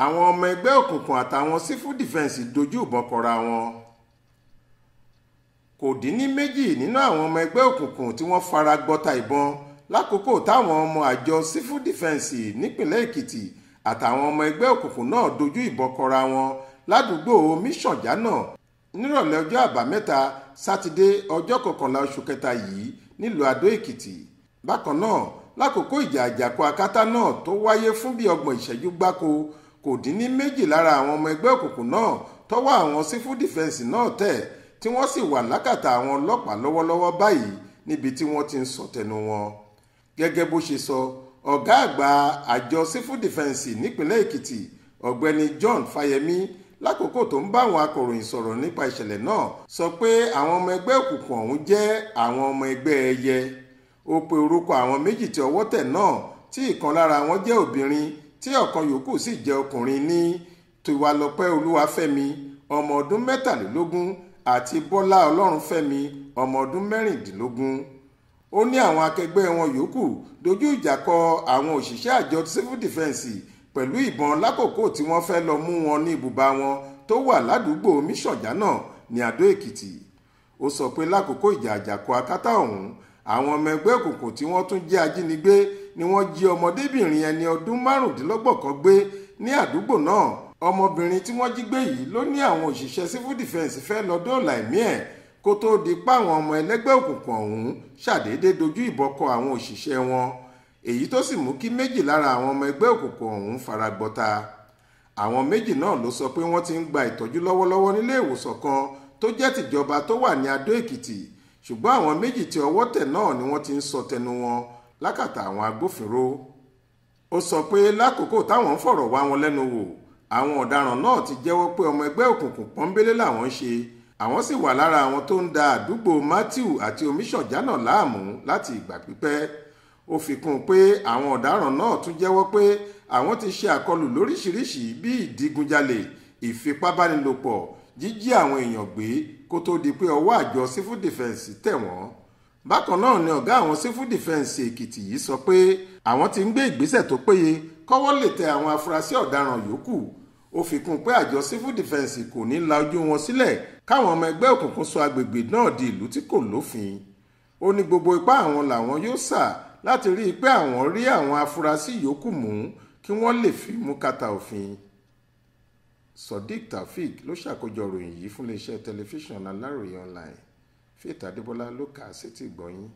àwọn ọmọ ẹgbẹ́ òkùnkùn àtàwọn civil defence dojú ìbọn kọra wọn. kò dín ní méjì nínú àwọn ọmọ ẹgbẹ́ òkùnkùn tí wọ́n fara gbọ́ta ìbọn lákòókò táwọn ọmọ àjọ civil defence nípìnlẹ̀ Èkìtì àtàwọn ọmọ ẹgbẹ́ òkùnkùn náà dojú ìbọn kọra wọn ládùúgbò Míṣànjánà nírọ̀lẹ́ ọjọ́ àbámẹ́ta sátidé ọjọ́ 11 oṣù kẹta yìí nílùú Adó Èkìtì. bákan náà lákòókò ìjà àjàkú akátá náà tó wáyé fún bí 30 ìṣẹ́jú gbáko kò dín ní méjì lára àwọn ọmọ ẹgbẹ́ òkùnkùn náà tọ́wọ́ àwọn civil defence náà tẹ̀ tí wọ́n sì wà lákàtà àwọn ọlọ́pàá lọ́wọ́lọ́wọ́ báyìí níbi tí wọ́n ti ń sọ tẹnu wọn. gẹ́gẹ́ bó ṣe sọ ọ̀gá àgbà àjọ civil defence nípìnlẹ̀ Èkìtì ọ̀gbẹ́ni John Fáyẹmí lákòókò tó ń bá àwọn akọ̀ròyìn sọ̀rọ̀ nípa ìṣẹ̀lẹ̀ náà sọ pé àwọn ọmọ ẹgbẹ́ òkùnkùn ọ̀hún jẹ́ àwọn ọmọ ẹgbẹ́ ẹyẹ. ó pe orúkọ àwọn méjì tí ọwọ́ tẹ̀ náà tí ìkan lára wọn jẹ́ obìnrin tí ọ̀kan yòókù sì jẹ́ ọkùnrin ní Tiwalọpẹ́ Olúwafẹ́mi ọmọ ọdún 23 àti Bọ́lá Ọlọ́runfẹ́mi ọmọ ọdún 16. ó ní àwọn akẹgbẹ́ wọn yòókù dojú ìjà kọ àwọn òṣìṣẹ́ àjọ civil defence pẹ̀lú ìbọn lákòókò tí wọ́n fẹ́ lọ mú wọn ní ibùba wọn tó wà ládùúgbò Míṣànjánà ní Adó Èkìtì. ó sọ pé lákòókò ìjà àjàkú akátá ọ̀hún àwọn ọmọ ẹgbẹ́ òkùnkùn tí wọ́n tún jẹ́ ajínigbé ni wọ́n jí ọmọdébìnrin ẹni ọdún 25 kan gbé ní àdúgbò náà. ọmọbìnrin tí wọ́n jí gbé yìí ló ní àwọn òṣìṣẹ́ civil defence fẹ́ lọ dóòlà ẹ̀mí ẹ̀ kó tóó di pa àwọn ọmọ ẹlẹ́gbẹ́ òkùnkùn ọ̀hún ṣàdédé dojú ìbọn kọ àwọn òṣìṣẹ́ wọn, èyí tó sì mú kí méjì lára àwọn ọmọ ẹgbẹ́ òkùnkùn ọ̀hún fara gbọ́ta. àwọn méjì náà ló sọ pé wọ́n ti ń gba ìtọ́jú lọ́wọ́lọ́wọ́ nílé ìwòsàn kan tó jẹ́ tìjọba tó wà ní Adó Èkìtì, ṣùgbọ́n àwọn méjì tí ọwọ́ tẹ̀ náà ni wọ́n ti ń sọ tẹnu wọn lákàtà àwọn agbófinró. ó sọ pé lákòókò táwọn ń fọ̀rọ̀ wá wọn lẹ́nu wò àwọn ọ̀daràn náà ti jẹ́wọ́ pé ọmọ ẹgbẹ́ òkùnkùn pọ́nbélé làwọn ń ṣe, àwọn sì wà lára àwọn tó ń da àdúgbò Matthew àti Míṣànjánà láàmú láti ìgbà pípẹ́. ó fi kún un pé àwọn ọ̀daràn náà tún jẹ́wọ́ pé àwọn ti ṣe àkọlù lóríṣiríṣi bíi ìdígunjalè, ìfipábánilòpọ̀, jíjí àwọn èèyàn gbé kó tó di pé ọwọ́ àjọ civil defence tẹ̀ wọ́n. bákan náà ni ọ̀gá àwọn civil defence Èkìtì yìí sọ pé àwọn ti ń gbé ìgbésẹ̀ tó péye kọ́wọ́ lè tẹ àwọn afurasí ọ̀daràn yòókù. ó fi kún un pé àjọ civil defence kò ní la ojú wọn sílẹ̀ káwọn ọmọ ẹgbẹ́ òkùnkùn sọ agbègbè náà di ìlú tí kò lófin. ó ní gbogbo ipá àwọn làwọn yóò sà láti rí i pé àwọn rí àwọn afurasí yòókù mú kí wọ́n lè fi mú kàtà òfin. Sodiq Taofeek ló ṣàkójọ ìròyìn yìí fún iléeṣẹ́ tẹlifíṣàn Aláròye online. Faith Adébọlá ló kà á sétí ìgbọ́ yín.